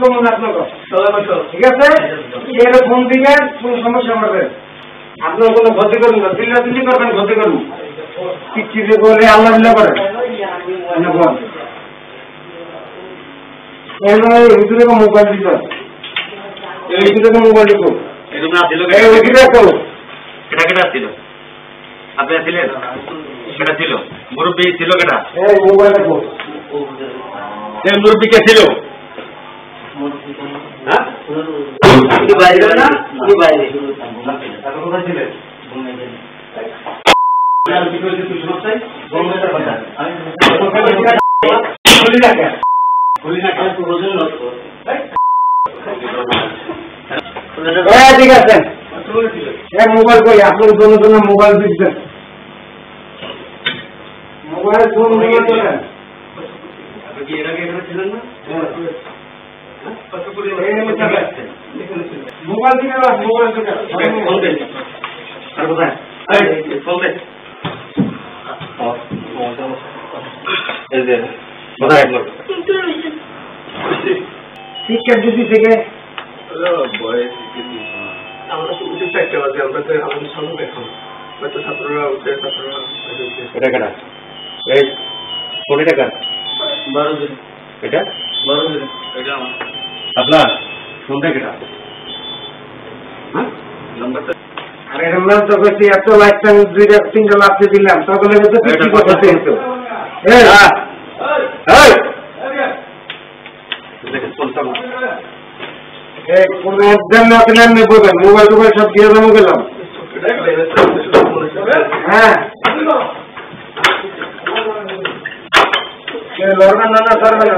common আপনাকে ঠিক আছে এর ফোন দিবেন কোন সমস্যা হবে আপনার কোনো ক্ষতি করুন না দিল্লি করবেন ক্ষতি করুন কিচ্ছি যে বলে আল্লাহ বিল্লাহ করেন না বল ভিতরে মোবাইল দিত এই ভিতরে মোবাইল দিব এরকম না ছিল এই ওইটা করো কেটা কেটা ছিল আপনি ছিলেন কেটা ছিল মুরব্বী ছিল কেটা এই মোবাইল দেখো সেই মুরব্বী কে ছিল হ্যাঁ উনি বাইরে না উনি বাইরে আপনি কোথায় ছিলেন ঠিক আছে মোবাইল করি আপনার জন্য মোবাইল দিচ্ছেন মোবাইল ফোন আপনি কি এর আগে এখানে ছিলেন না মোবাইল দিকে মোবাইল দিকে ফোন দেন আর কোথায় ফোন দেন এই যে কোথায় শিক্ষা দিদি থেকে আমরা তো উঠে চাইতে পারছি আমরা তো আমাদের সামনে দেখাম হয়তো ছাত্ররা উঠে ছাত্ররা এটা কেনা এই কোটি টাকা 12 দিন এটা 12 দিন এটা আমার আপনার ফোনটা কেটা হ্যাঁ নাম্বারটা আর এরকম নাম তো করছি এত লাইফ টাইম 2-3টা লাভতে দিলাম তখন তো কি কথা হতো কোন একজন না পেলেন বলবেন মোবাইল টোবাইল সব দিয়ে জমা গেলাম হ্যাঁ লড়বেন না সরবেন